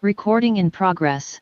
Recording in progress.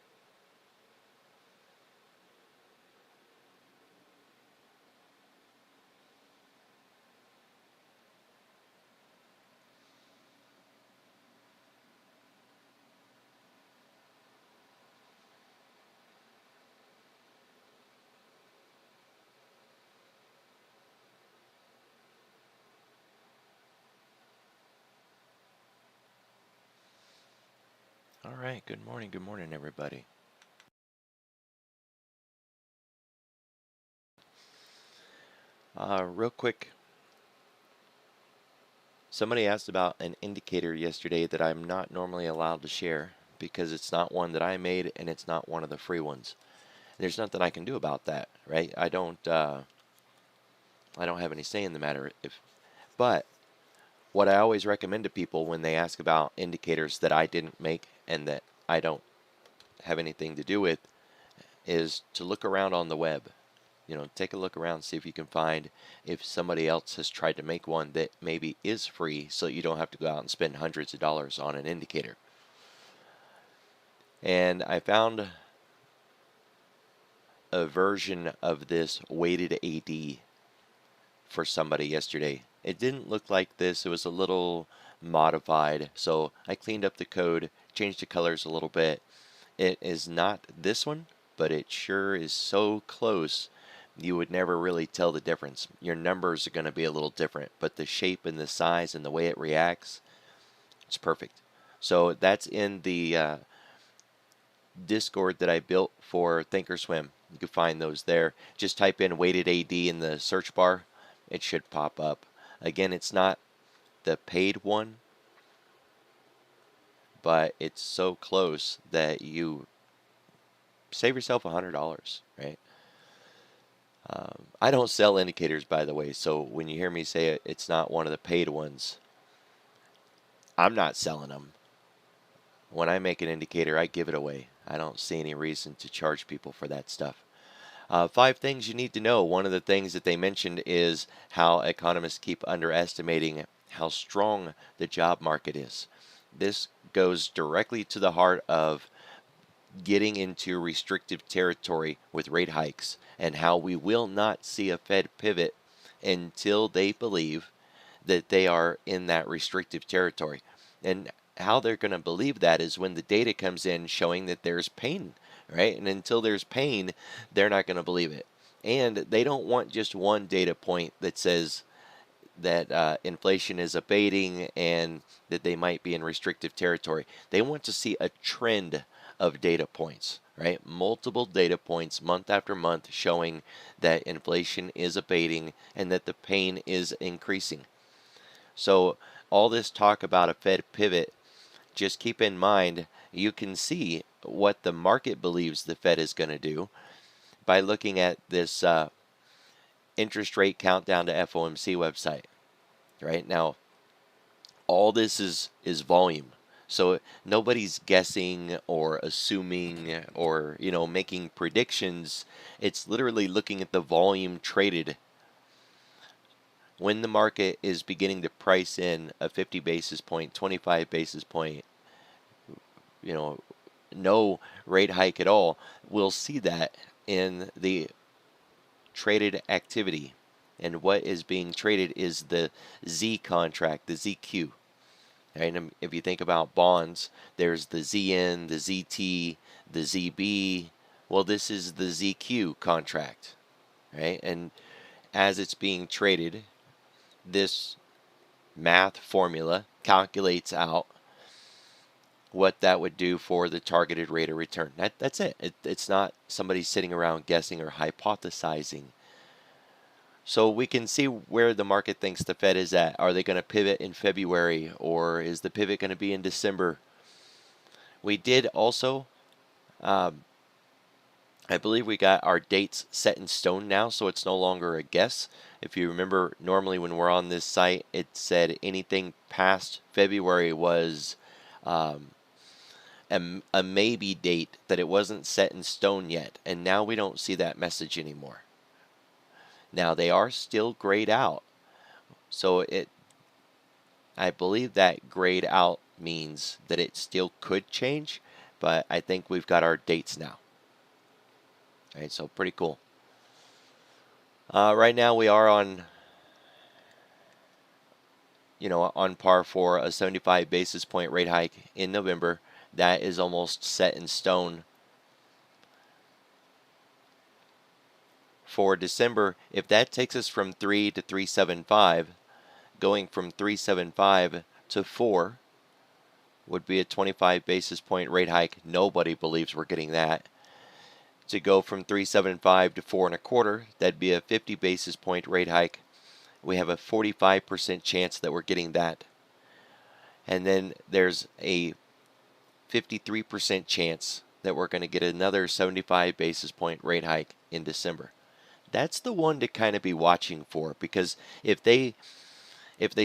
All right, good morning, everybody. Real quick, somebody asked about an indicator yesterday that I'm not normally allowed to share because it's not one that I made and it's not one of the free ones. There's nothing I can do about that, right? I don't have any say in the matter. But what I always recommend to people when they ask about indicators that I didn't make and that I don't have anything to do with is to look around on the web. Take a look around, see if you can find if somebody else has tried to make one that maybe is free so you don't have to go out and spend hundreds of dollars on an indicator. And I found a version of this weighted AD for somebody yesterday. It didn't look like this, it was a little modified, so I cleaned up the code, changed the colors a little bit. It is not this one, but it sure is so close you would never really tell the difference. Your numbers are going to be a little different, but the shape and the size and the way it reacts, it's perfect. So that's in the Discord that I built for Thinkorswim. You can find those there. Just type in weighted AD in the search bar. It should pop up. Again, it's not the paid one, but it's so close that you save yourself $100, right? I don't sell indicators, by the way, so when you hear me say it's not one of the paid ones, I'm not selling them. When I make an indicator, I give it away. I don't see any reason to charge people for that stuff. 5 things you need to know. One of the things that they mentioned is how economists keep underestimating how strong the job market is. This goes directly to the heart of getting into restrictive territory with rate hikes and how we will not see a Fed pivot until they believe that they are in that restrictive territory. And how they're going to believe that is when the data comes in showing that there's pain, right? And until there's pain, they're not going to believe it. And they don't want just one data point that says that inflation is abating and that they might be in restrictive territory. They want to see a trend of data points, right? Multiple data points month after month showing that inflation is abating and that the pain is increasing. So all this talk about a Fed pivot, just keep in mind you can see what the market believes the Fed is going to do by looking at this interest rate countdown to FOMC website. Right now, all this is volume. So nobody's guessing or assuming or making predictions. It's literally looking at the volume traded. When the market is beginning to price in a 50 basis point, 25 basis point, no rate hike at all, we'll see that in the traded activity. And what is being traded is the Z contract, the ZQ. Right? And if you think about bonds, there's the ZN, the ZT, the ZB. Well, this is the ZQ contract, right? And as it's being traded, this math formula calculates out what that would do for the targeted rate of return. That's it. It's not somebody sitting around guessing or hypothesizing. So we can see where the market thinks the Fed is at. Are they going to pivot in February, or is the pivot going to be in December? We did also, I believe we got our dates set in stone now, so it's no longer a guess. If you remember, normally when we're on this site, it said anything past February was a maybe date, that it wasn't set in stone yet. And now we don't see that message anymore. Now they are still grayed out. So I believe that grayed out means that it still could change, but I think we've got our dates now. All right, so pretty cool. Right now we are on, on par for a 75 basis point rate hike in November. That is almost set in stone. For December, if that takes us from 3 to 375, going from 375 to 4 would be a 25 basis point rate hike. Nobody believes we're getting that. To go from 375 to 4.25, that'd be a 50 basis point rate hike. We have a 45% chance that we're getting that. And then there's a 53% chance that we're going to get another 75 basis point rate hike in December. That's the one to kind of be watching for, because if they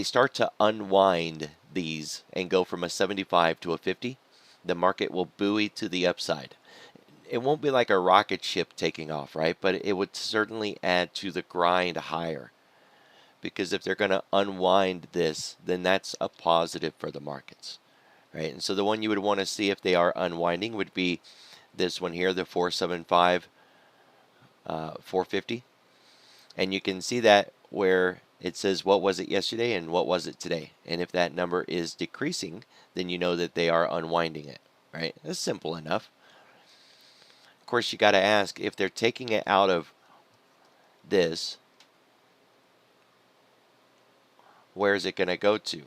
start to unwind these and go from a 75 to a 50, the market will buoy to the upside. It won't be like a rocket ship taking off, right? But it would certainly add to the grind higher. Because if they're going to unwind this, then that's a positive for the markets, right? And so the one you would want to see if they are unwinding would be this one here, the 475, 450. And you can see that where it says what was it yesterday and what was it today. And if that number is decreasing, then you know that they are unwinding it, right? That's simple enough. Of course, you got to ask, if they're taking it out of this, where is it going to go to?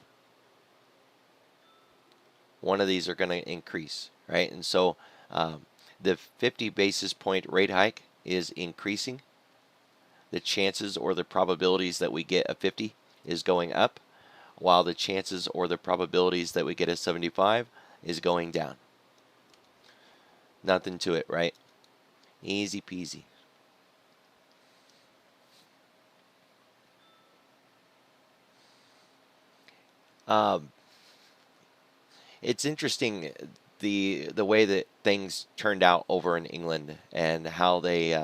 One of these are going to increase, right? And so the 50 basis point rate hike is increasing. The chances or the probabilities that we get a 50 is going up, while the chances or the probabilities that we get a 75 is going down. Nothing to it, right? Easy peasy. It's interesting the way that things turned out over in England and how they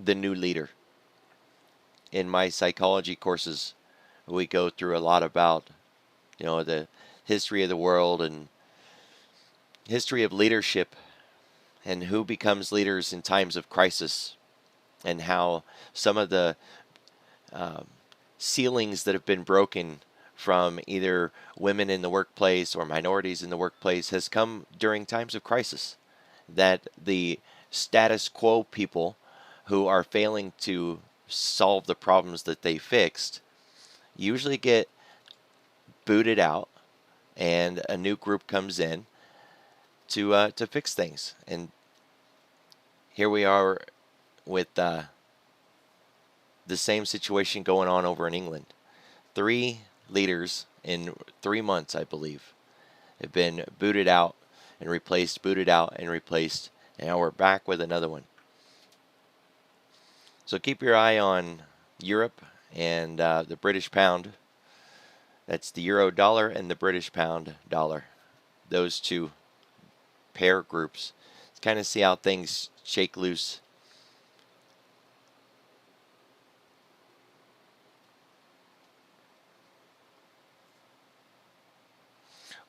the new leader. In my psychology courses, we go through a lot about the history of the world and history of leadership and who becomes leaders in times of crisis, and how some of the ceilings that have been broken from either women in the workplace or minorities in the workplace has come during times of crisis. That the status quo people who are failing to solve the problems that they fixed usually get booted out, and a new group comes in to fix things. And here we are with the same situation going on over in England. 3 leaders in 3 months, I believe, have been booted out and replaced, booted out and replaced, and now we're back with another one. So keep your eye on Europe and the British pound. That's the euro dollar and the British pound dollar. Those two pair groups. Let's kind of see how things shake loose.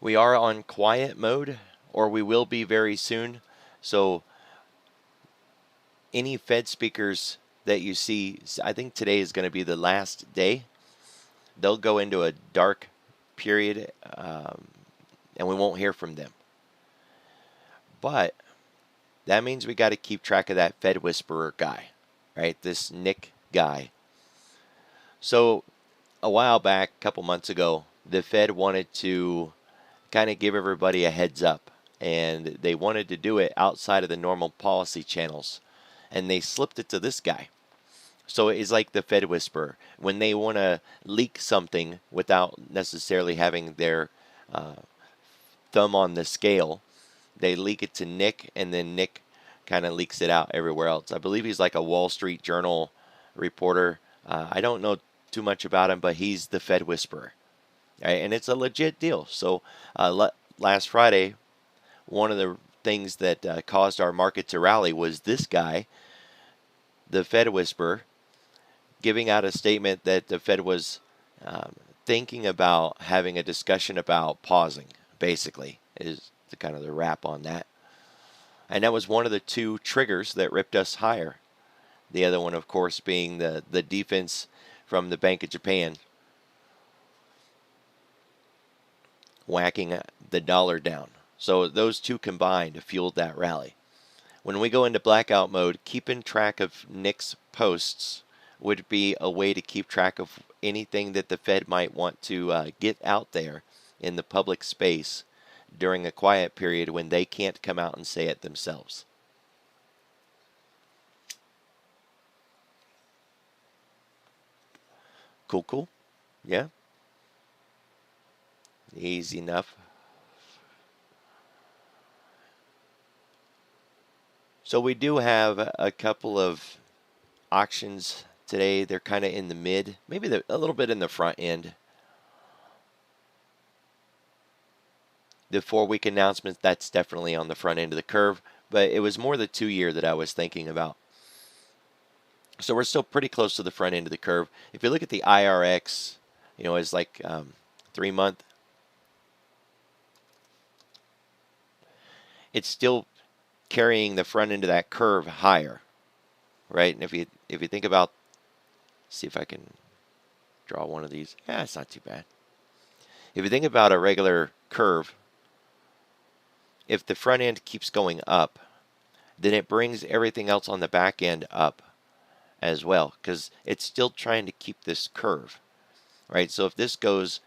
We are on quiet mode, or we will be very soon. So any Fed speakers that you see, I think today is going to be the last day. They'll go into a dark period, and we won't hear from them. But that means we got to keep track of that Fed whisperer guy, right? This Nick guy. So a while back, a couple months ago, the Fed wanted to kind of give everybody a heads up, and they wanted to do it outside of the normal policy channels, and they slipped it to this guy. So it's like the Fed whisperer. When they want to leak something without necessarily having their thumb on the scale, they leak it to Nick, and then Nick kind of leaks it out everywhere else. I believe he's like a Wall Street Journal reporter. I don't know too much about him, but he's the Fed whisperer. Right? And it's a legit deal. So last Friday, one of the things that caused our market to rally was this guy, the Fed whisperer, giving out a statement that the Fed was thinking about having a discussion about pausing, basically, is the kind of the wrap on that. And that was one of the two triggers that ripped us higher. The other one, of course, being the defense from the Bank of Japan whacking the dollar down. So those two combined fueled that rally. When we go into blackout mode, keeping track of Nick's posts would be a way to keep track of anything that the Fed might want to get out there in the public space during a quiet period when they can't come out and say it themselves. Cool, cool. Yeah. Easy enough. So we do have a couple of auctions today. They're kind of in the mid, maybe a little bit in the front end. The 4-week announcement, that's definitely on the front end of the curve, but it was more the 2-year that I was thinking about. So we're still pretty close to the front end of the curve. If you look at the IRX, it's like 3-month. It's still carrying the front end of that curve higher, right? And if you think about, see if I can draw one of these. Yeah, it's not too bad. If you think about a regular curve, if the front end keeps going up, then it brings everything else on the back end up as well, because it's still trying to keep this curve, right? So if this goes,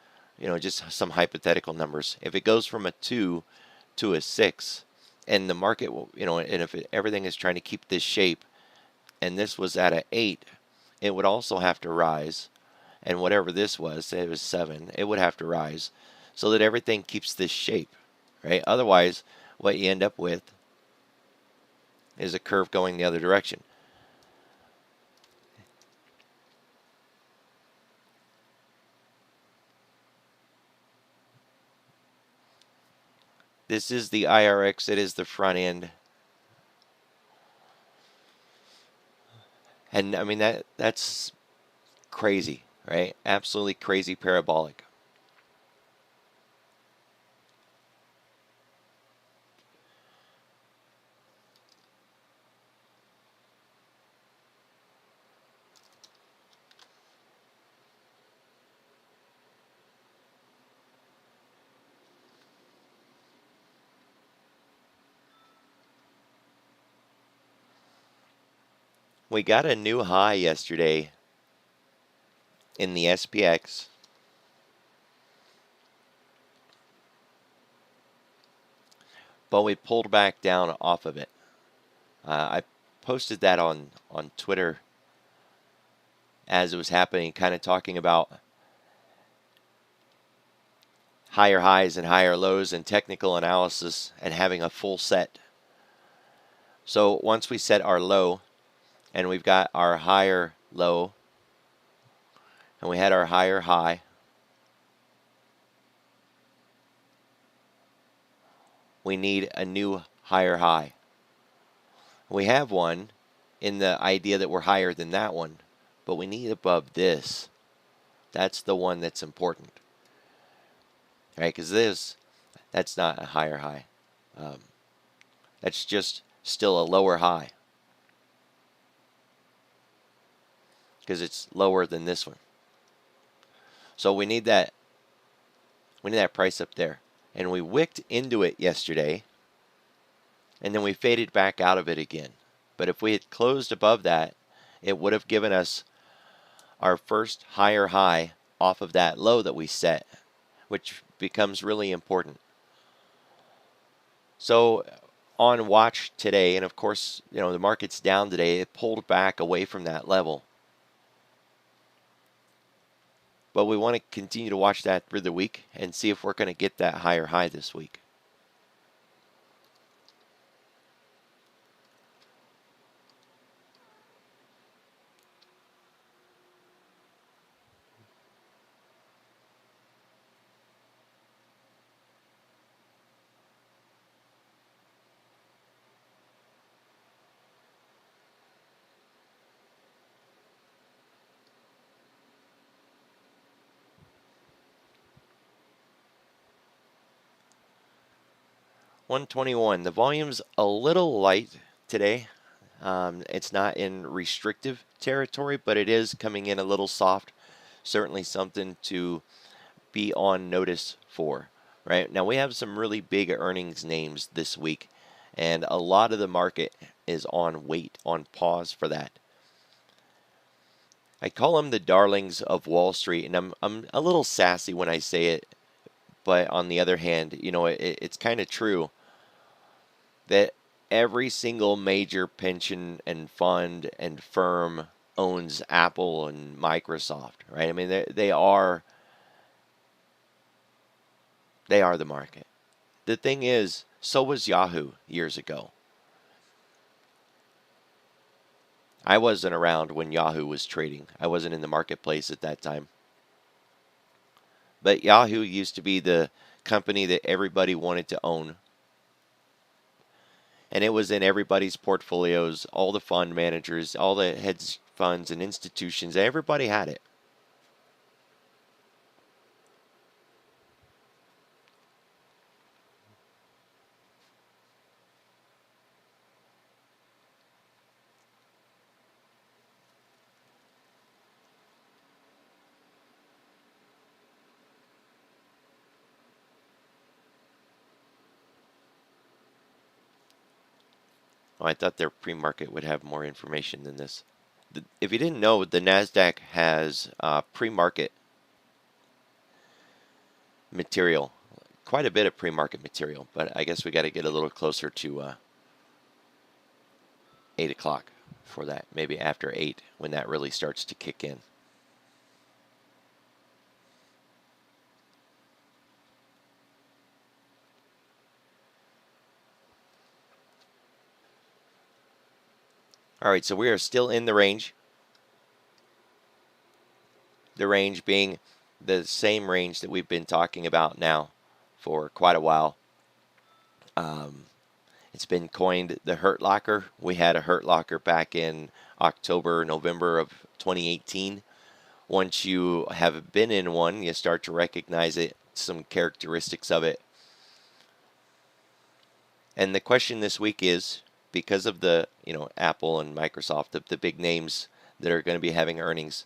just some hypothetical numbers, if it goes from a 2 to a 6, and the market will, and if everything is trying to keep this shape, and this was at an 8, it would also have to rise, and whatever this was, say it was 7, it would have to rise, so that everything keeps this shape, right? Otherwise, what you end up with is a curve going the other direction. This is the IRX. It is the front end. And I mean, that's crazy, right? Absolutely crazy parabolic. We got a new high yesterday in the SPX. But we pulled back down off of it. I posted that on Twitter as it was happening, kind of talking about higher highs and higher lows and technical analysis and having a full set. So once we set our low and we've got our higher low and we had our higher high, we need a new higher high. We have one in the idea that we're higher than that one, but we need above this. That's the one that's important, right? Because that's not a higher high. That's just still a lower high because it's lower than this one. So we need that price up there. And we wicked into it yesterday, and then we faded back out of it again. But if we had closed above that, it would have given us our first higher high off of that low that we set, which becomes really important. So on watch today, and of course, the market's down today, it pulled back away from that level. But we want to continue to watch that through the week and see if we're going to get that higher high this week. 121. The volume's a little light today. It's not in restrictive territory, but it is coming in a little soft. Certainly something to be on notice for. Right now, we have some really big earnings names this week, and a lot of the market is on wait, on pause for that. I call them the darlings of Wall Street, and I'm a little sassy when I say it, but on the other hand, it's kind of true that every single major pension and fund and firm owns Apple and Microsoft, right? I mean, they are the market. The thing is, so was Yahoo years ago. I wasn't around when Yahoo was trading. I wasn't in the marketplace at that time. But Yahoo used to be the company that everybody wanted to own. And it was in everybody's portfolios, all the fund managers, all the hedge funds and institutions, everybody had it. Oh, I thought their pre-market would have more information than this. If you didn't know, the NASDAQ has pre-market material, quite a bit of pre-market material, but I guess we got to get a little closer to 8 o'clock for that, maybe after 8 when that really starts to kick in. All right, so we are still in the range. The range being the same range that we've been talking about now for quite a while. It's been coined the Hurt Locker. We had a Hurt Locker back in October, November of 2018. Once you have been in one, you start to recognize it, some characteristics of it. And the question this week is, because of the Apple and Microsoft, the big names that are going to be having earnings,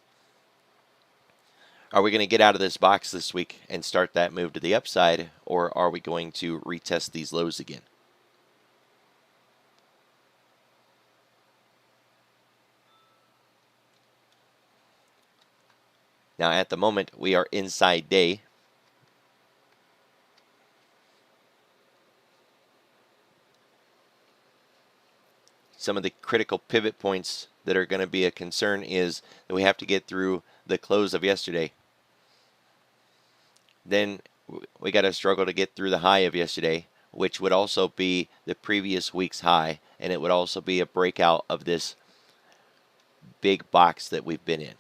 are we going to get out of this box this week and start that move to the upside, or are we going to retest these lows again? Now, at the moment, we are inside day. Some of the critical pivot points that are going to be a concern is that we have to get through the close of yesterday. Then we got to struggle to get through the high of yesterday, which would also be the previous week's high, and it would also be a breakout of this big box that we've been in.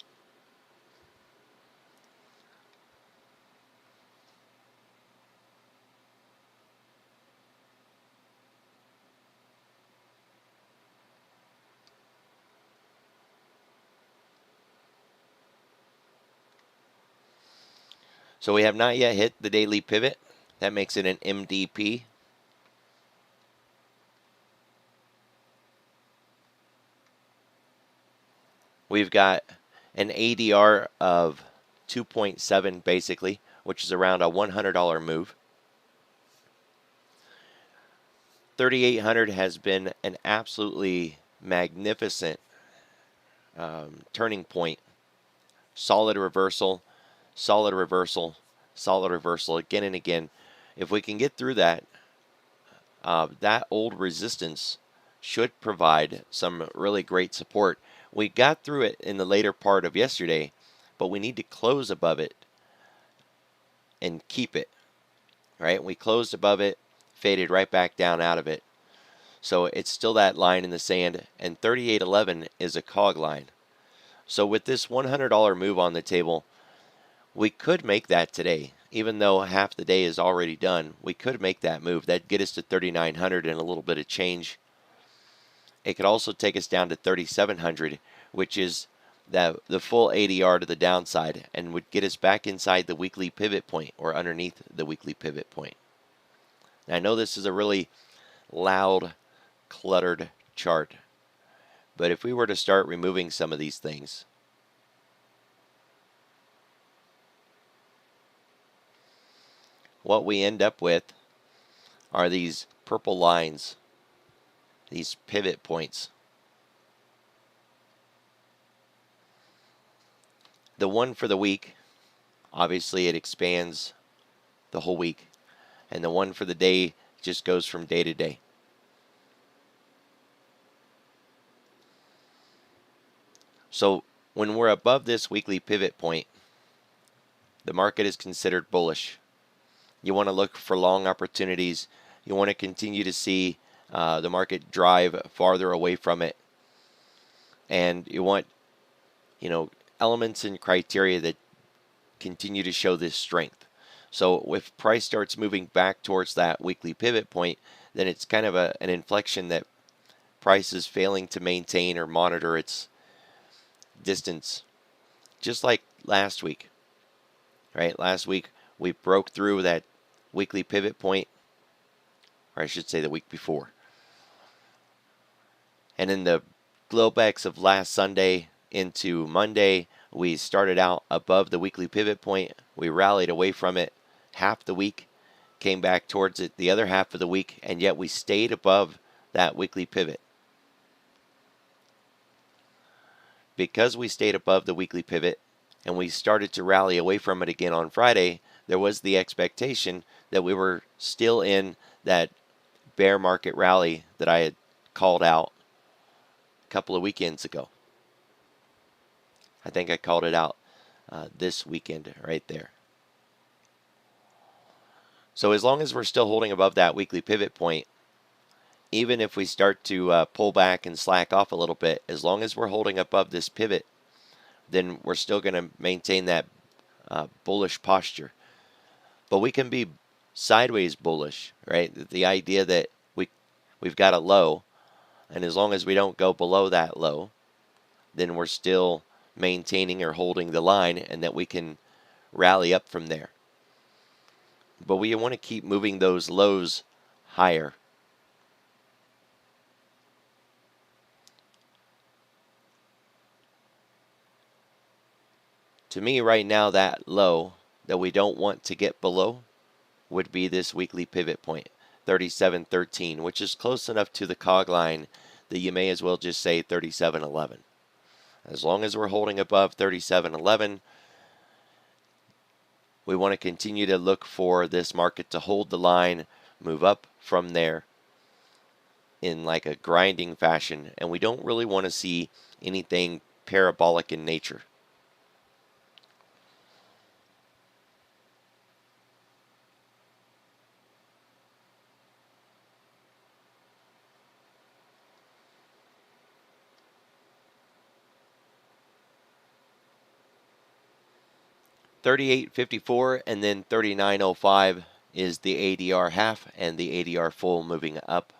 So we have not yet hit the daily pivot. That makes it an MDP. We've got an ADR of 2.7 basically, which is around a $100 move. 3,800 has been an absolutely magnificent turning point. Solid reversal, solid reversal, solid reversal again and again. If we can get through that, that old resistance should provide some really great support. We got through it in the later part of yesterday, but we need to close above it and keep it, right? We closed above it, faded right back down out of it. So it's still that line in the sand, and 38.11 is a cog line. So with this $100 move on the table, we could make that today. Even though half the day is already done, we could make that move. That'd get us to 3,900 and a little bit of change. It could also take us down to 3,700, which is the full ADR to the downside, and would get us back inside the weekly pivot point or underneath the weekly pivot point. I know this is a really loud, cluttered chart, but if we were to start removing some of these things, what we end up with are these purple lines, these pivot points. The one for the week, obviously it expands the whole week, and the one for the day just goes from day to day. So when we're above this weekly pivot point, the market is considered bullish. You want to look for long opportunities. You want to continue to see the market drive farther away from it. And you want, elements and criteria that continue to show this strength. So if price starts moving back towards that weekly pivot point, then it's kind of an inflection that price is failing to maintain or monitor its distance. Just like last week, right? Last week we broke through that weekly pivot point, or I should say the week before. And in the Globex of last Sunday into Monday, we started out above the weekly pivot point. We rallied away from it half the week, came back towards it the other half of the week, and yet we stayed above that weekly pivot. Because we stayed above the weekly pivot and we started to rally away from it again on Friday, there was the expectation that we were still in that bear market rally that I had called out a couple of weekends ago. I think I called it out this weekend right there. So as long as we're still holding above that weekly pivot point, even if we start to pull back and slack off a little bit, as long as we're holding above this pivot, then we're still going to maintain that bullish posture. But we can be sideways bullish, right? The idea that we've got a low, and as long as we don't go below that low, then we're still maintaining or holding the line, and that we can rally up from there. But we want to keep moving those lows higher. To me right now, that low that we don't want to get below would be this weekly pivot point, 37.13, which is close enough to the cog line that you may as well just say 37.11. As long as we're holding above 37.11, we want to continue to look for this market to hold the line, move up from there in like a grinding fashion, and we don't really want to see anything parabolic in nature. $38.54 and then $39.05 is the ADR half and the ADR full moving up.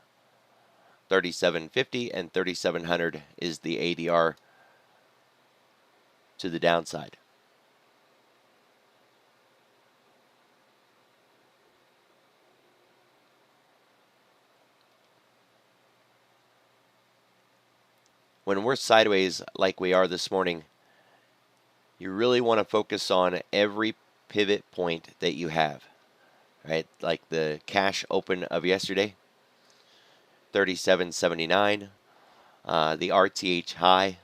$37.50 and $3,700 is the ADR to the downside. When we're sideways like we are this morning, you really want to focus on every pivot point that you have, right? Like the cash open of yesterday, 37.79, the RTH high,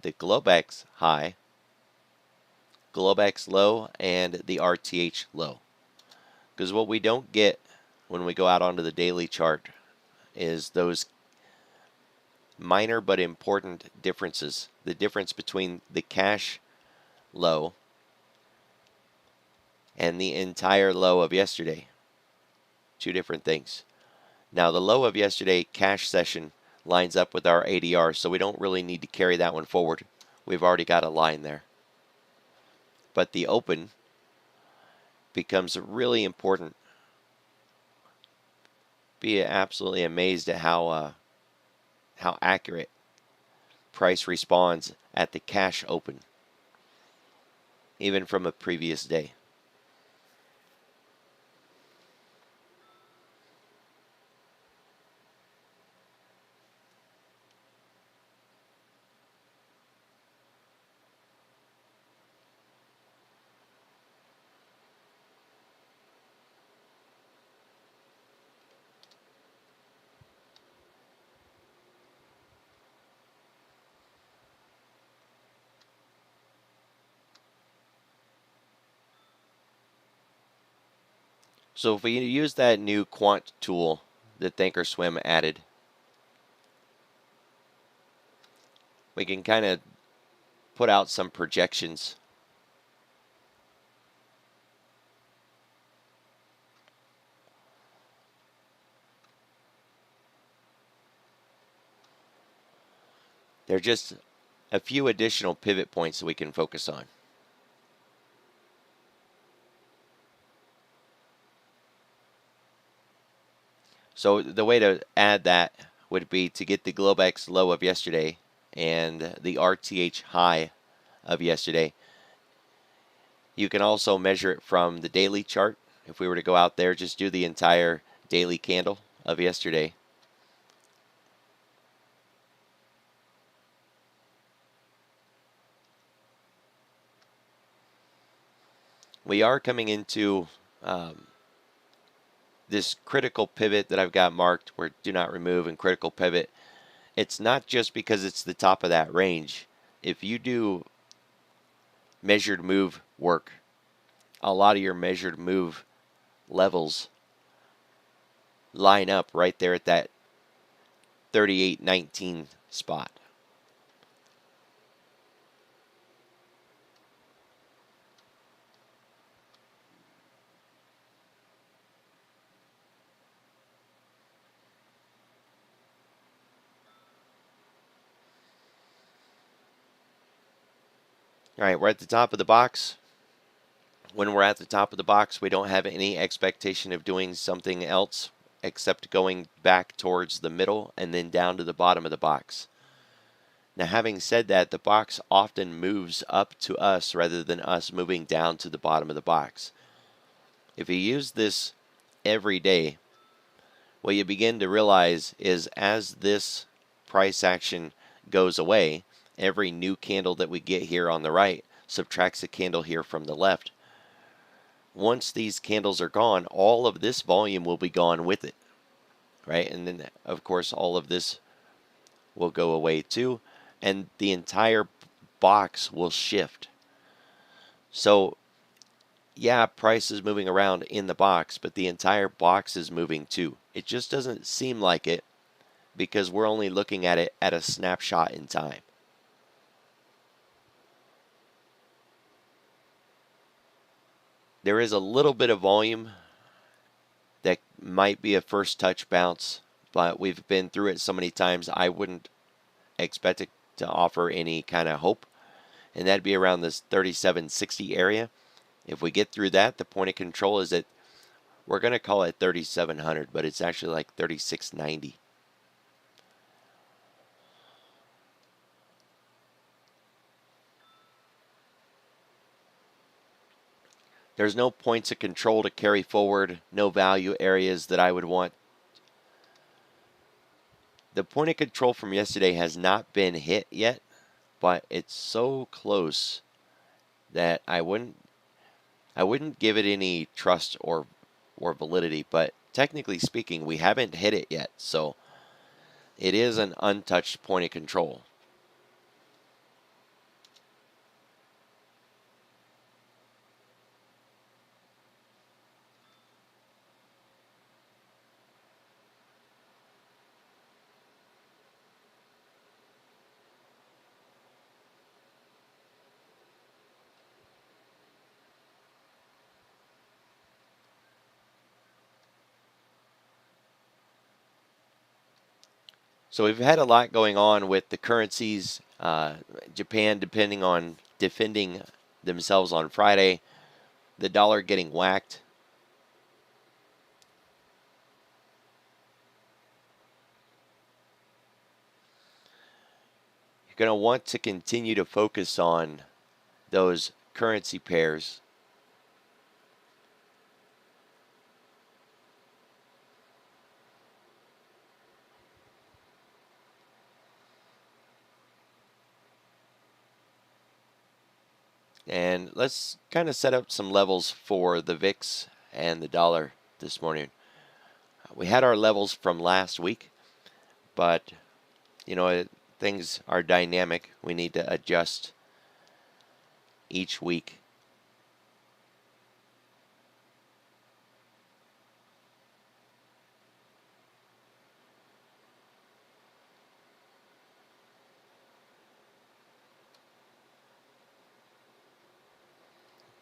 the Globex high, Globex low, and the RTH low. Because what we don't get when we go out onto the daily chart is those minor but important differences. The difference between the cash low and the entire low of yesterday. Two different things. Now the low of yesterday cash session lines up with our ADR, so we don't really need to carry that one forward. We've already got a line there. But the open becomes really important. Be absolutely amazed at how accurate price responds at the cash open, even from a previous day. So if we use that new quant tool that Thinkorswim added, we can kind of put out some projections. There are just a few additional pivot points that we can focus on. So the way to add that would be to get the Globex low of yesterday and the RTH high of yesterday. You can also measure it from the daily chart. If we were to go out there, just do the entire daily candle of yesterday. We are coming into this critical pivot that I've got marked where do not remove and critical pivot. It's not just because it's the top of that range. If you do measured move work, a lot of your measured move levels line up right there at that 38.19 spot. All right, we're at the top of the box. When we're at the top of the box, we don't have any expectation of doing something else except going back towards the middle and then down to the bottom of the box. Now, having said that, the box often moves up to us rather than us moving down to the bottom of the box. If you use this every day, what you begin to realize is as this price action goes away, every new candle that we get here on the right subtracts a candle here from the left. Once these candles are gone, all of this volume will be gone with it, right? And then, of course, all of this will go away too, and the entire box will shift. So, yeah, price is moving around in the box, but the entire box is moving too. It just doesn't seem like it because we're only looking at it at a snapshot in time. There is a little bit of volume that might be a first touch bounce, but we've been through it so many times, I wouldn't expect it to offer any kind of hope, and that'd be around this 3760 area. If we get through that, the point of control is that we're going to call it 3700, but it's actually like 3690. There's no points of control to carry forward, no value areas that I would want. The point of control from yesterday has not been hit yet, but it's so close that I wouldn't give it any trust or validity. But technically speaking, we haven't hit it yet, so it is an untouched point of control. So we've had a lot going on with the currencies. Japan defending themselves on Friday. The dollar getting whacked. You're going to want to continue to focus on those currency pairs. And let's kind of set up some levels for the VIX and the dollar this morning. We had our levels from last week, but you know, things are dynamic. We need to adjust each week.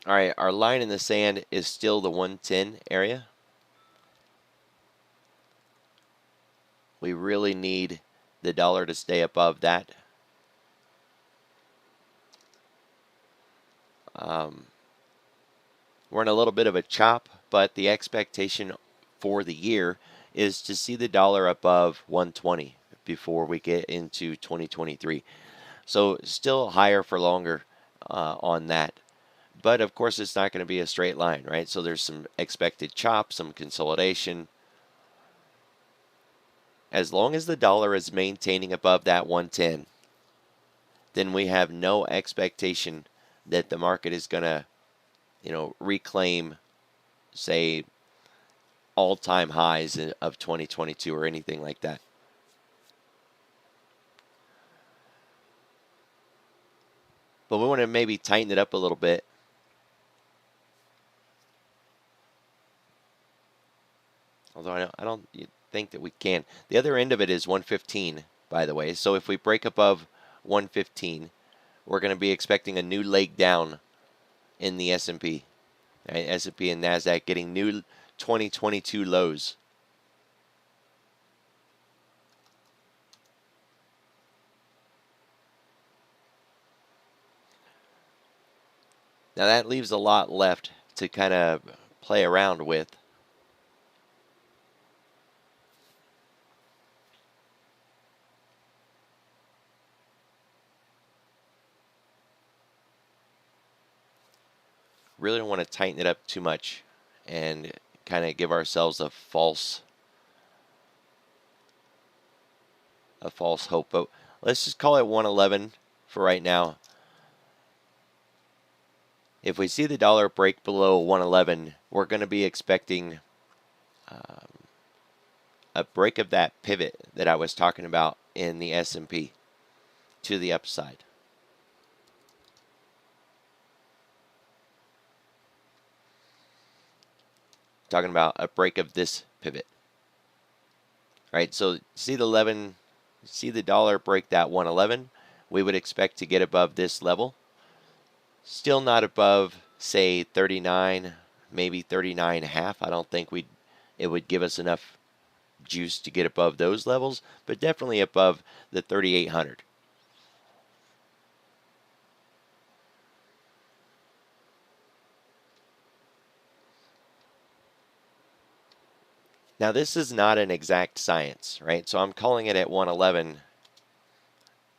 All right, our line in the sand is still the 110 area. We really need the dollar to stay above that. We're in a little bit of a chop, but the expectation for the year is to see the dollar above 120 before we get into 2023. So still higher for longer on that. But of course, it's not going to be a straight line, right? So there's some expected chop, some consolidation. As long as the dollar is maintaining above that 110, then we have no expectation that the market is going to, reclaim, say, all-time highs of 2022 or anything like that. But we want to maybe tighten it up a little bit. Although I don't think that we can. The other end of it is 115, by the way. So if we break above 115, we're going to be expecting a new leg down in the S&P. Right? S&P and NASDAQ getting new 2022 lows. Now that leaves a lot left to kind of play around with. Really don't want to tighten it up too much and kind of give ourselves a false hope. But let's just call it 111 for right now. If we see the dollar break below 111, we're going to be expecting a break of that pivot that I was talking about in the S&P to the upside. Talking about a break of this pivot. Right, so see the dollar break that 111, we would expect to get above this level. Still not above, say, 39, maybe 39.5. I don't think it would give us enough juice to get above those levels, but definitely above the 3,800. Now this is not an exact science, right? So I'm calling it at 111.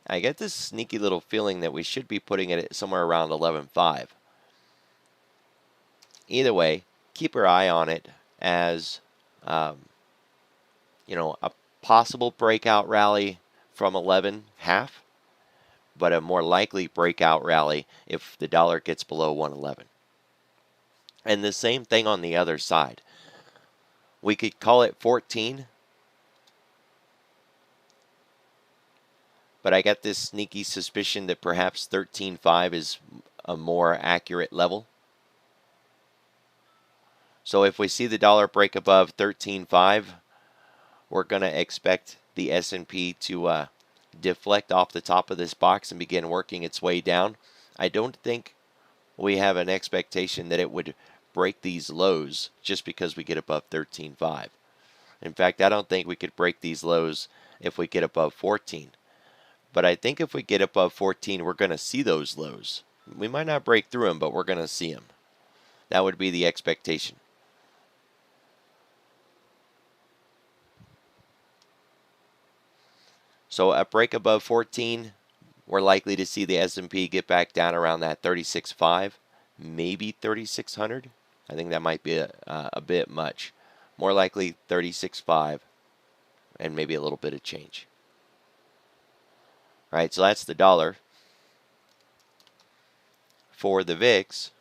I get this sneaky little feeling that we should be putting it at somewhere around 11.5. Either way, keep your eye on it as a possible breakout rally from 11.5, but a more likely breakout rally if the dollar gets below 111. And the same thing on the other side. We could call it 14, but I got this sneaky suspicion that perhaps 13.5 is a more accurate level. So if we see the dollar break above 13.5, we're going to expect the S&P to deflect off the top of this box and begin working its way down. I don't think we have an expectation that it would break these lows just because we get above 13.5. In fact, I don't think we could break these lows if we get above 14. But I think if we get above 14, we're going to see those lows. We might not break through them, but we're going to see them. That would be the expectation. So a break above 14, we're likely to see the S&P get back down around that 36.5, maybe 3600. I think that might be a bit much. More likely 36.5 and maybe a little bit of change. All right, so that's the dollar. For the VIX,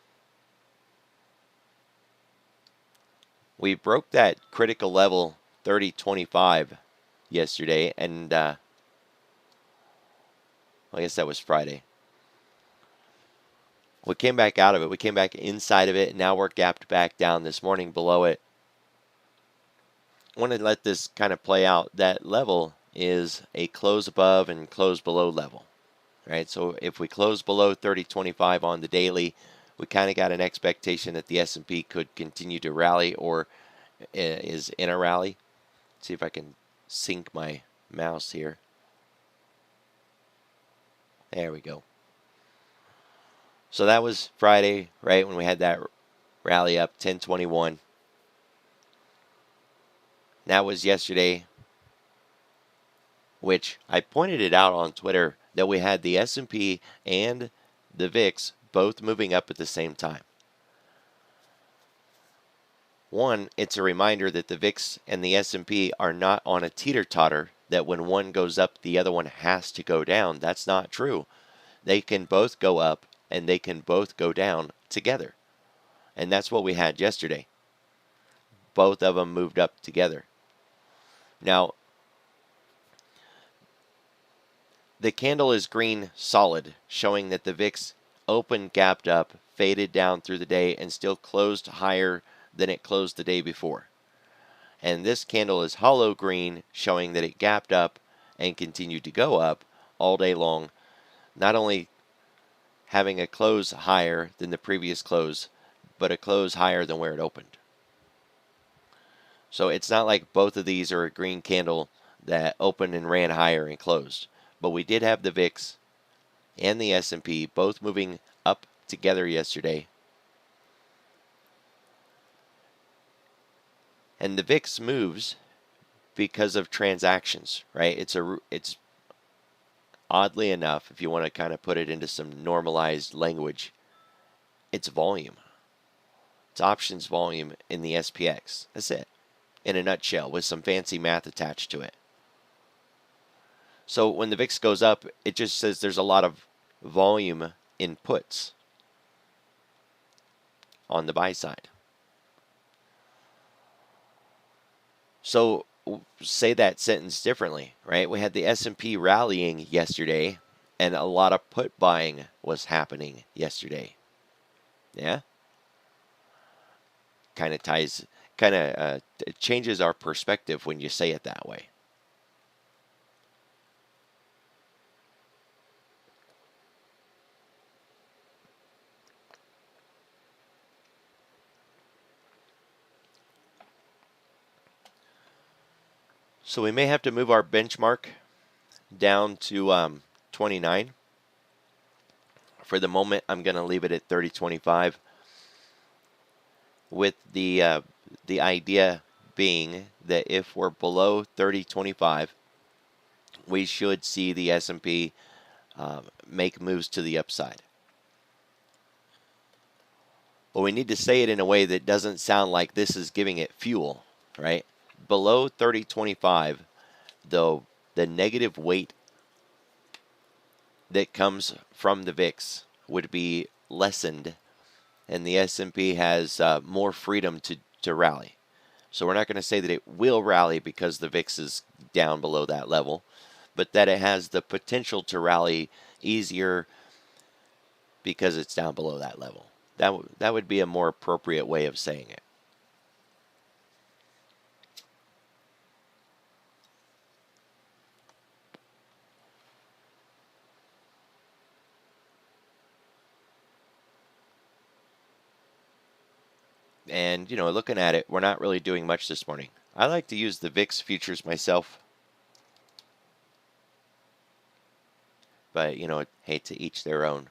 we broke that critical level 30.25 yesterday, and I guess that was Friday. We came back out of it. We came back inside of it, and now we're gapped back down this morning below it. I want to let this kind of play out. That level is a close above and close below level, right? So if we close below 30.25 on the daily, we kind of got an expectation that the S&P could continue to rally or is in a rally. Let's see if I can sync my mouse here. There we go. So that was Friday, right, when we had that rally up 1021. That was yesterday, which I pointed it out on Twitter that we had the S&P and the VIX both moving up at the same time. One, it's a reminder that the VIX and the S&P are not on a teeter-totter, that when one goes up, the other one has to go down. That's not true. They can both go up and they can both go down together. And that's what we had yesterday. Both of them moved up together. Now, the candle is green solid, showing that the VIX opened, gapped up, faded down through the day, and still closed higher than it closed the day before. And this candle is hollow green, showing that it gapped up and continued to go up all day long, not only having a close higher than the previous close, but a close higher than where it opened. So it's not like both of these are a green candle that opened and ran higher and closed. But we did have the VIX and the S&P both moving up together yesterday. And the VIX moves because of transactions, right? It's oddly enough, if you want to kind of put it into some normalized language, it's volume. It's options volume in the SPX. That's it, in a nutshell, with some fancy math attached to it. So when the VIX goes up, it just says there's a lot of volume in puts on the buy side. So say that sentence differently, right? We had the S&P rallying yesterday, and a lot of put buying was happening yesterday. Yeah? It changes our perspective when you say it that way. So we may have to move our benchmark down to 29. For the moment, I'm going to leave it at 30.25, with the idea being that if we're below 30.25, we should see the S&P make moves to the upside. But we need to say it in a way that doesn't sound like this is giving it fuel, right? Below 30.25, though, the negative weight that comes from the VIX would be lessened, and the S&P has more freedom to rally. So we're not going to say that it will rally because the VIX is down below that level, but that it has the potential to rally easier because it's down below that level. That would be a more appropriate way of saying it. And, looking at it, we're not really doing much this morning. I like to use the VIX futures myself. But, hey, to each their own.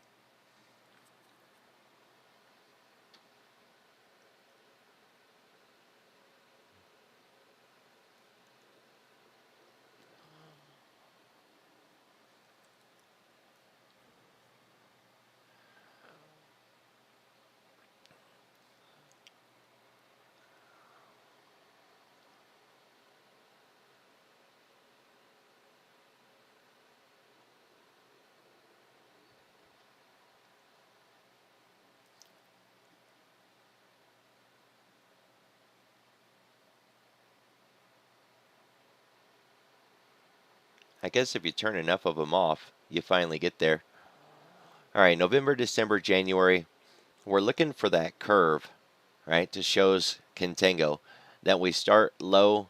I guess if you turn enough of them off, you finally get there. All right, November, December, January. We're looking for that curve, right, to show us contango, that we start low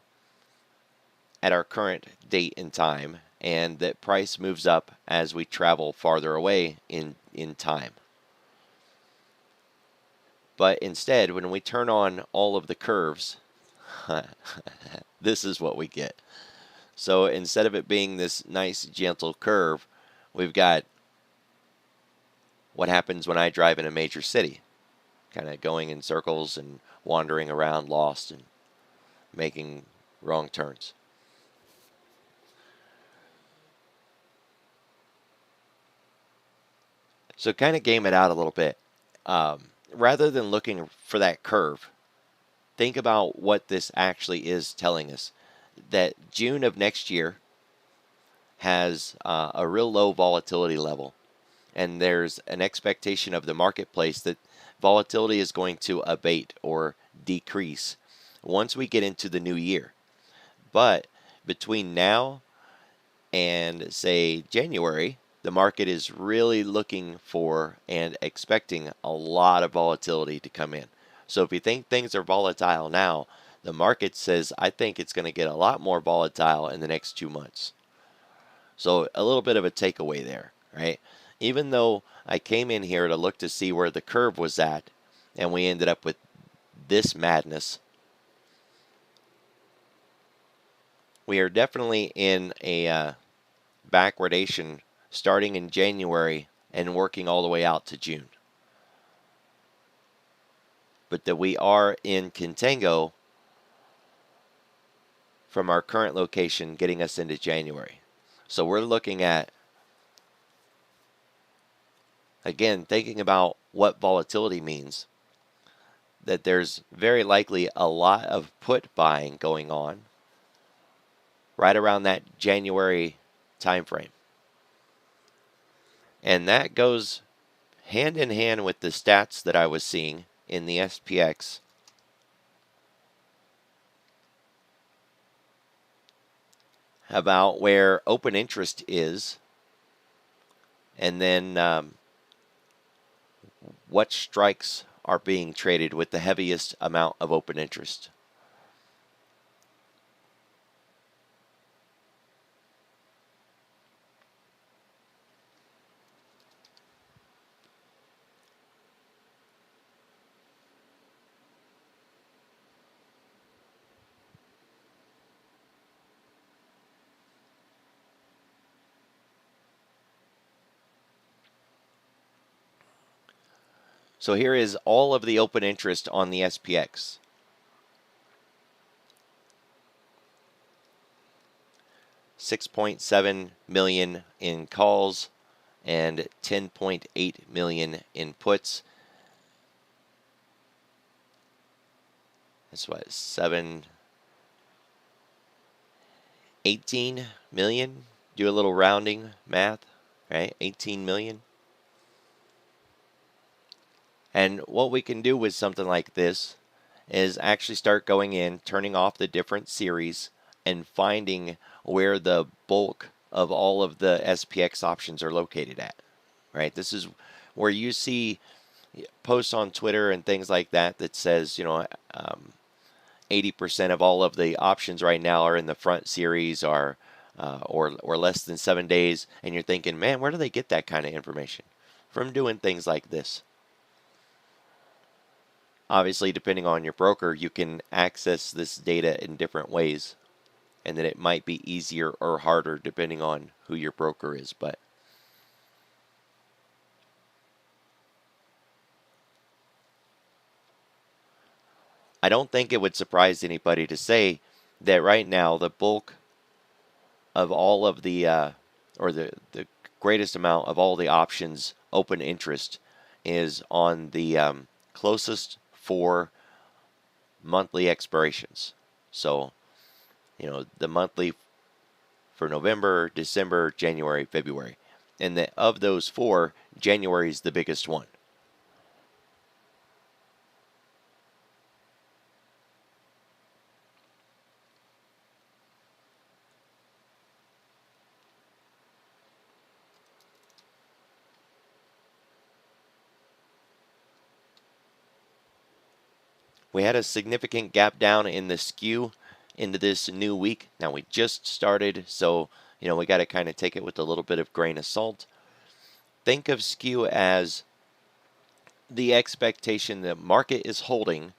at our current date and time, and that price moves up as we travel farther away in time. But instead, when we turn on all of the curves, this is what we get. So instead of it being this nice, gentle curve, we've got what happens when I drive in a major city, kind of going in circles and wandering around lost and making wrong turns. So kind of game it out a little bit. Rather than looking for that curve, think about what this actually is telling us. That June of next year has a real low volatility level. And there's an expectation of the marketplace that volatility is going to abate or decrease once we get into the new year. But between now and, say, January, the market is really looking for and expecting a lot of volatility to come in. So if you think things are volatile now, the market says, I think it's going to get a lot more volatile in the next 2 months. So a little bit of a takeaway there, right? Even though I came in here to look to see where the curve was at, and we ended up with this madness, we are definitely in a backwardation starting in January and working all the way out to June. But that we are in contango from our current location getting us into January. So we're looking at, again, thinking about what volatility means, that there's very likely a lot of put buying going on right around that January time frame. And that goes hand in hand with the stats that I was seeing in the SPX about where open interest is, and then what strikes are being traded with the heaviest amount of open interest. So here is all of the open interest on the SPX. $6.7 million in calls and 10.8 million in puts. That's what, 18 million? Do a little rounding math, right? 18 million. And what we can do with something like this is actually start going in, turning off the different series, and finding where the bulk of all of the SPX options are located at, right? This is where you see posts on Twitter and things like that that says, 80% of all of the options right now are in the front series or less than 7 days, and you're thinking, man, where do they get that kind of information? From doing things like this. Obviously, depending on your broker, you can access this data in different ways, and then it might be easier or harder depending on who your broker is. But I don't think it would surprise anybody to say that right now the bulk of all of the, or the greatest amount of all the options open interest is on the closest 4 monthly expirations. So, the monthly for November, December, January, February. And of those 4, January is the biggest one. We had a significant gap down in the skew into this new week. Now we just started, so we got to kind of take it with a little bit of grain of salt. Think of skew as the expectation the market is holding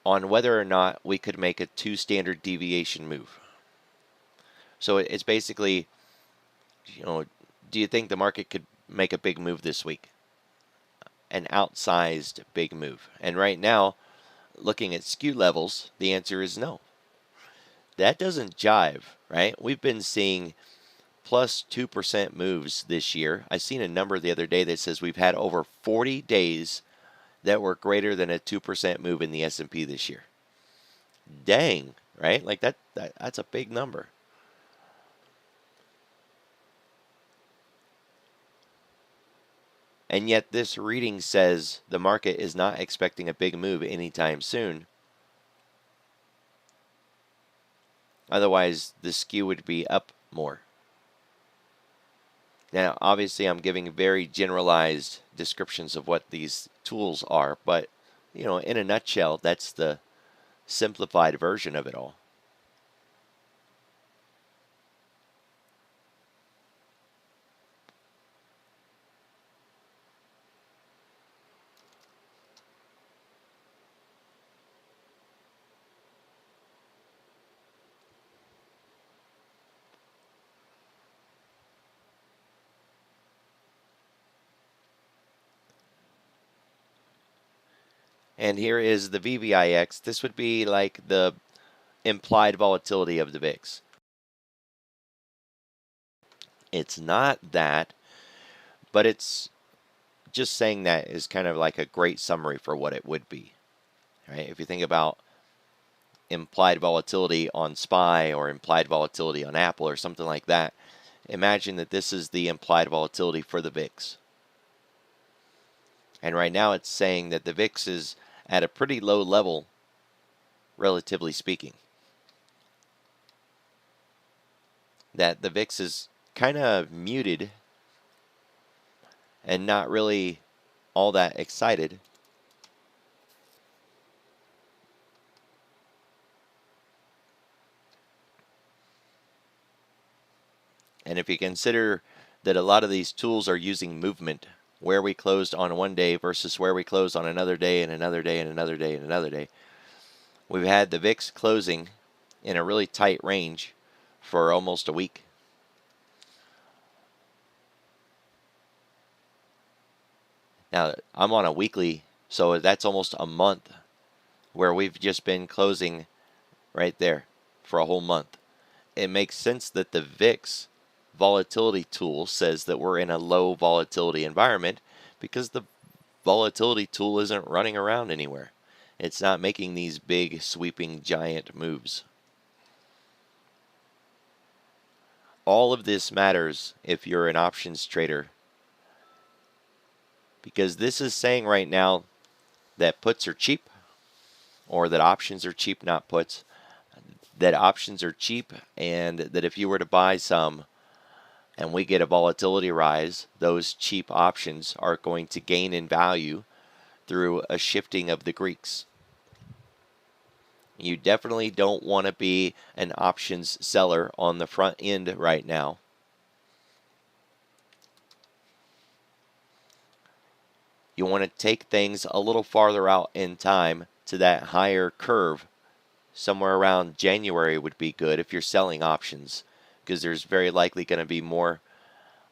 on whether or not we could make a 2 standard deviation move. So it's basically, do you think the market could make a big move this week? An outsized big move. And right now, looking at skew levels, the answer is no. That doesn't jive, right? We've been seeing plus 2% moves this year. I seen a number the other day that says we've had over 40 days that were greater than a 2% move in the S&P this year. Dang, right? Like that's a big number. And yet this reading says the market is not expecting a big move anytime soon. Otherwise, the skew would be up more. Now, obviously, I'm giving very generalized descriptions of what these tools are, but, in a nutshell, that's the simplified version of it all. And here is the VVIX. This would be like the implied volatility of the VIX. It's not that, but it's just saying that is kind of like a great summary for what it would be. Right? If you think about implied volatility on SPY or implied volatility on Apple or something like that, imagine that this is the implied volatility for the VIX. And right now it's saying that the VIX is at a pretty low level, relatively speaking. That the VIX is kind of muted and not really all that excited. And if you consider that a lot of these tools are using movement, where we closed on one day versus where we closed on another day and another day and another day and another day, we've had the VIX closing in a really tight range for almost a week. Now, I'm on a weekly, so that's almost a month where we've just been closing right there for a whole month. It makes sense that the VIX volatility tool says that we're in a low volatility environment because the volatility tool isn't running around anywhere. It's not making these big, sweeping, giant moves. All of this matters if you're an options trader, because this is saying right now that puts are cheap, or that options are cheap, not puts. That options are cheap, and that if you were to buy some and we get a volatility rise, those cheap options are going to gain in value through a shifting of the Greeks. You definitely don't want to be an options seller on the front end right now. You want to take things a little farther out in time to that higher curve. Somewhere around January would be good if you're selling options, because there's very likely going to be more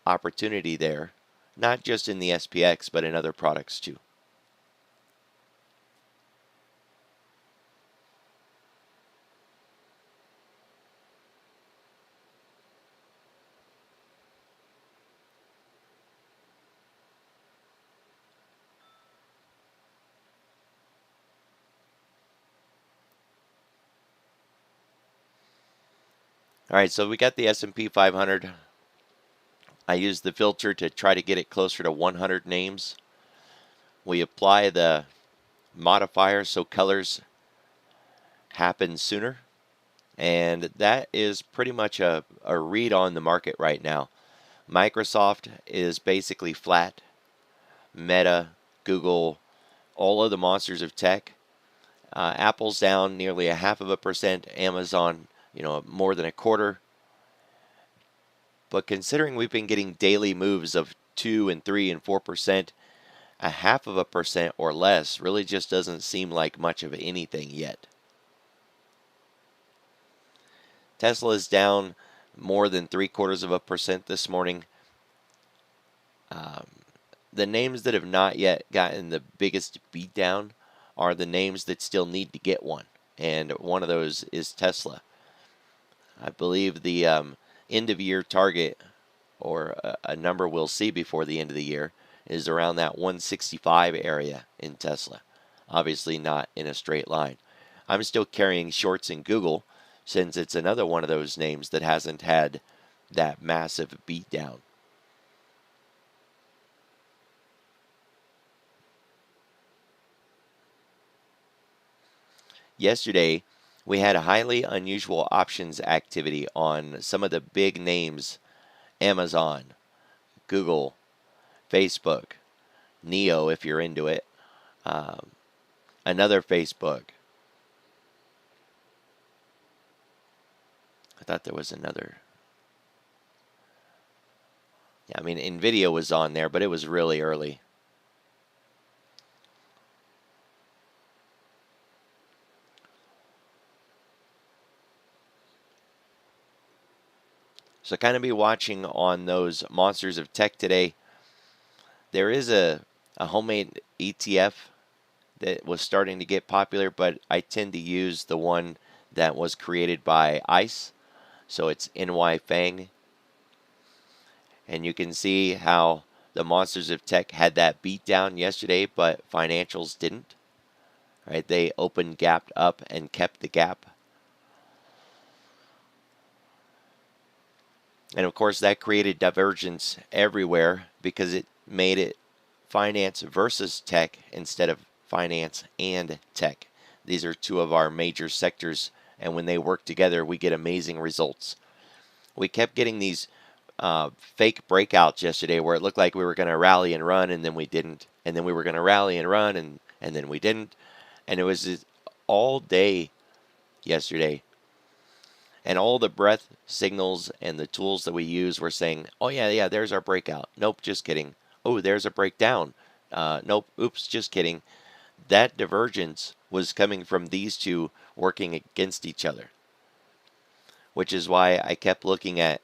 opportunity there, not just in the SPX, but in other products too. All right, so we got the S&P 500. I used the filter to try to get it closer to 100 names. We apply the modifier so colors happen sooner. And that is pretty much a read on the market right now. Microsoft is basically flat. Meta, Google, all of the monsters of tech. Apple's down nearly 0.5%. Amazon, more than a quarter. But considering we've been getting daily moves of 2 and 3 and 4%, 0.5% or less really just doesn't seem like much of anything yet. Tesla is down more than 0.75% this morning. The names that have not yet gotten the biggest beatdown are the names that still need to get one, and one of those is Tesla. I believe the end of year target, or a number we'll see before the end of the year, is around that 165 area in Tesla. Obviously not in a straight line. I'm still carrying shorts in Google since it's another one of those names that hasn't had that massive beatdown. Yesterday, we had a highly unusual options activity on some of the big names: Amazon, Google, Facebook, Neo if you're into it, another Facebook. I thought there was another. Yeah, I mean, Nvidia was on there, but it was really early. So kind of be watching on those monsters of tech today. There is a homemade ETF that was starting to get popular, but I tend to use the one that was created by ICE. So it's NY Fang. And you can see how the monsters of tech had that beat down yesterday, but financials didn't. Right? They opened gapped up and kept the gap. And of course, that created divergence everywhere because it made it finance versus tech instead of finance and tech. These are two of our major sectors, and when they work together, we get amazing results. We kept getting these fake breakouts yesterday where it looked like we were going to rally and run, and then we didn't. And then we were going to rally and run, and then we didn't. And it was all day yesterday. And all the breath signals and the tools that we use were saying, oh, yeah, there's our breakout. Nope, just kidding. Oh, there's a breakdown. Nope, oops, just kidding. That divergence was coming from these two working against each other, which is why I kept looking at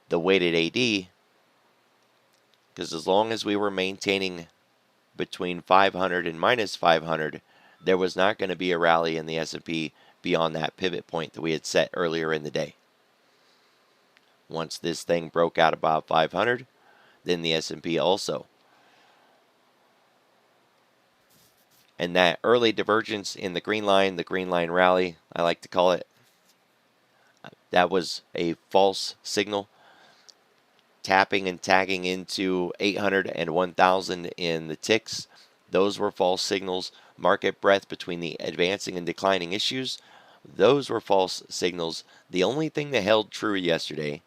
the weighted AD, because as long as we were maintaining between 500 and minus 500, there was not going to be a rally in the S&P beyond that pivot point that we had set earlier in the day. Once this thing broke out above 500, then the S&P also. And that early divergence in the green line rally, I like to call it, that was a false signal. Tapping and tagging into 800 and 1000 in the ticks, those were false signals. Market breadth between the advancing and declining issues, those were false signals. The only thing that held true yesterday,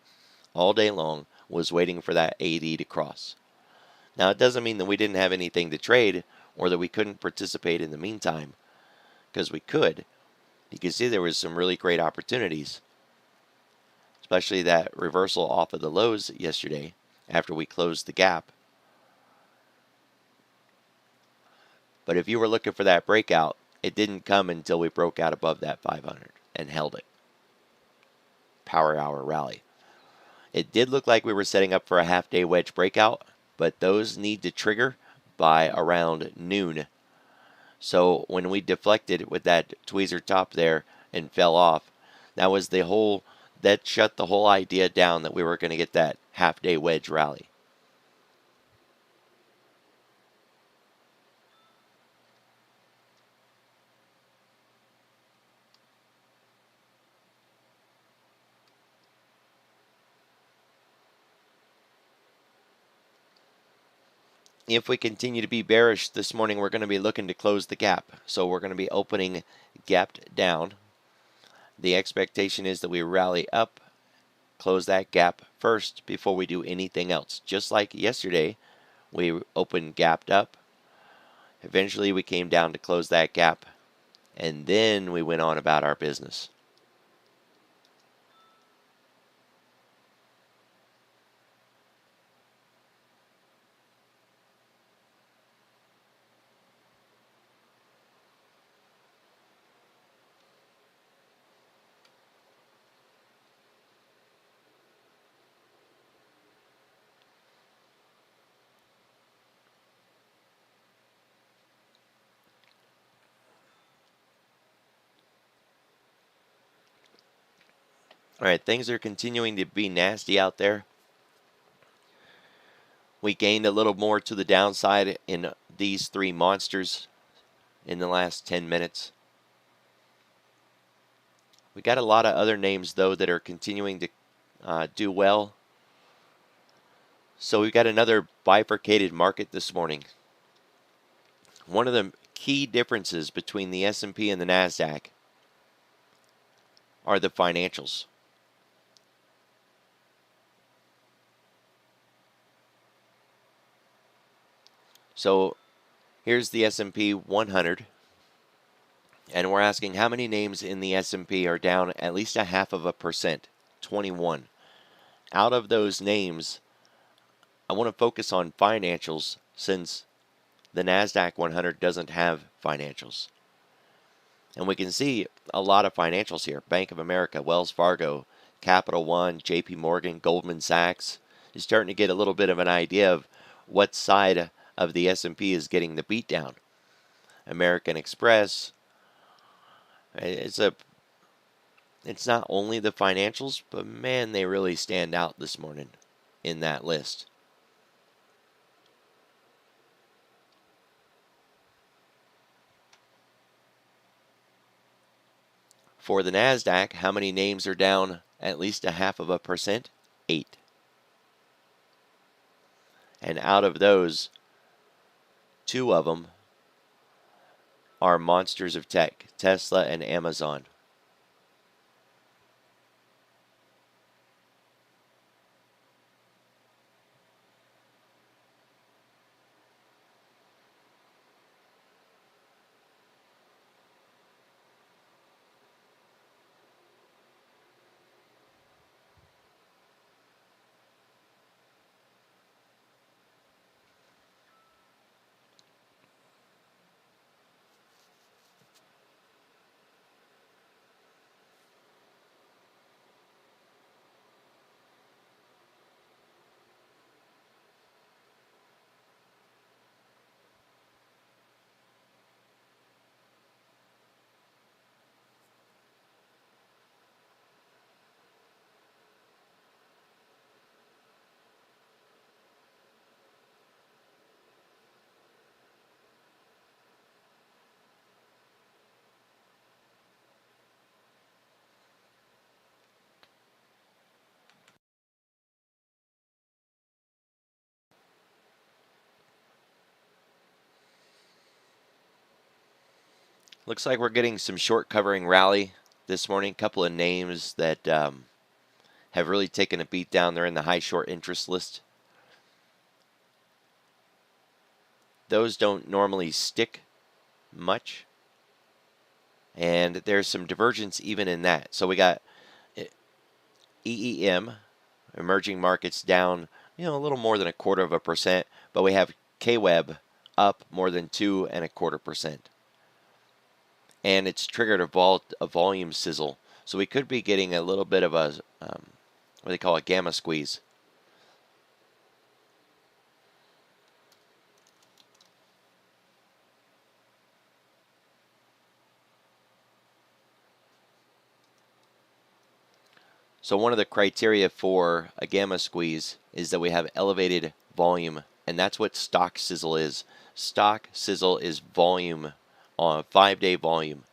all day long, was waiting for that AD to cross. Now, it doesn't mean that we didn't have anything to trade or that we couldn't participate in the meantime, because we could. You can see there was some really great opportunities, especially that reversal off of the lows yesterday after we closed the gap. But if you were looking for that breakout, it didn't come until we broke out above that 500 and held it. Power hour rally. It did look like we were setting up for a half-day wedge breakout, but those need to trigger by around noon. So when we deflected with that tweezer top there and fell off, that shut the whole idea down that we were going to get that half-day wedge rally. If we continue to be bearish this morning, we're going to be looking to close the gap. So we're going to be opening gapped down. The expectation is that we rally up, close that gap first before we do anything else. Just like yesterday, we opened gapped up. Eventually, we came down to close that gap, and then we went on about our business. All right, things are continuing to be nasty out there. We gained a little more to the downside in these three monsters in the last 10 minutes. We got a lot of other names, though, that are continuing to do well. So we've got another bifurcated market this morning. One of the key differences between the S&P and the NASDAQ are the financials. So here's the S&P 100, and we're asking how many names in the S&P are down at least 0.5%, 21. Out of those names, I want to focus on financials since the NASDAQ 100 doesn't have financials. And we can see a lot of financials here. Bank of America, Wells Fargo, Capital One, JP Morgan, Goldman Sachs. You're starting to get a little bit of an idea of what side of the S&P is getting the beat down. American Express. It's not only the financials, but man, they really stand out this morning in that list. For the NASDAQ, how many names are down at least 0.5%? 8. And out of those, 2 of them are monsters of tech, Tesla and Amazon. Looks like we're getting some short covering rally this morning. A couple of names that have really taken a beat down. They're in the high short interest list. Those don't normally stick much. And there's some divergence even in that. So we got EEM, emerging markets, down a little more than 0.25%, but we have KWEB up more than 2.25%. And it's triggered a volume sizzle. So we could be getting a little bit of a, what they call a gamma squeeze. So one of the criteria for a gamma squeeze is that we have elevated volume, and that's what stock sizzle is. Stock sizzle is volume on 5-day volume.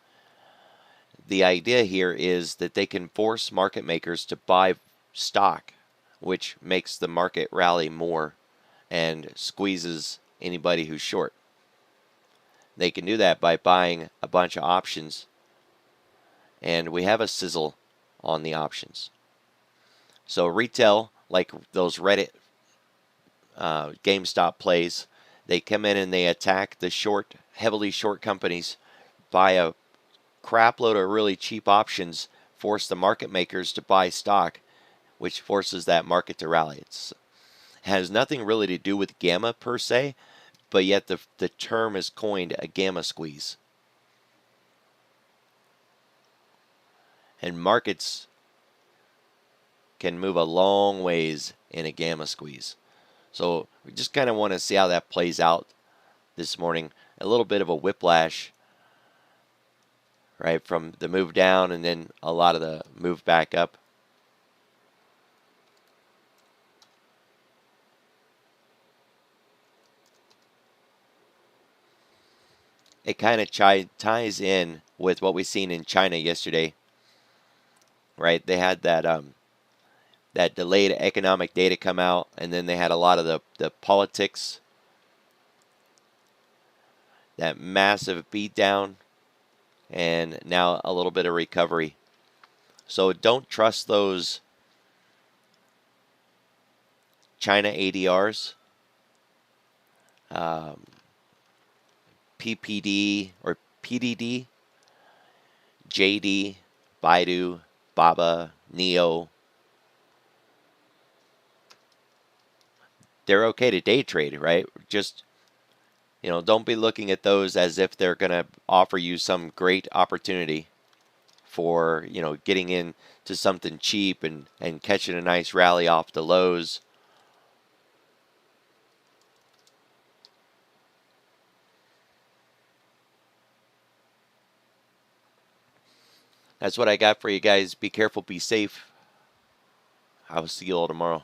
The idea here is that they can force market makers to buy stock, which makes the market rally more and squeezes anybody who's short. They can do that by buying a bunch of options, and we have a sizzle on the options. So retail, like those Reddit GameStop plays, they come in and they attack the heavily short companies, buy a crap load of really cheap options, force the market makers to buy stock, which forces that market to rally. It has nothing really to do with gamma per se, but yet the term is coined a gamma squeeze. And markets can move a long ways in a gamma squeeze. So we just kind of want to see how that plays out this morning. A little bit of a whiplash, right, from the move down and then a lot of the move back up. it kind of ties in with what we seen in China yesterday, right? They had that delayed economic data come out, and then they had a lot of the politics, that massive beatdown, and now a little bit of recovery. So don't trust those China ADRs, PPD or PDD, JD, Baidu, Baba, Neo. They're okay to day trade, right? Just, don't be looking at those as if they're going to offer you some great opportunity for, getting into something cheap and catching a nice rally off the lows. That's what I got for you guys. Be careful, be safe. I will see you all tomorrow.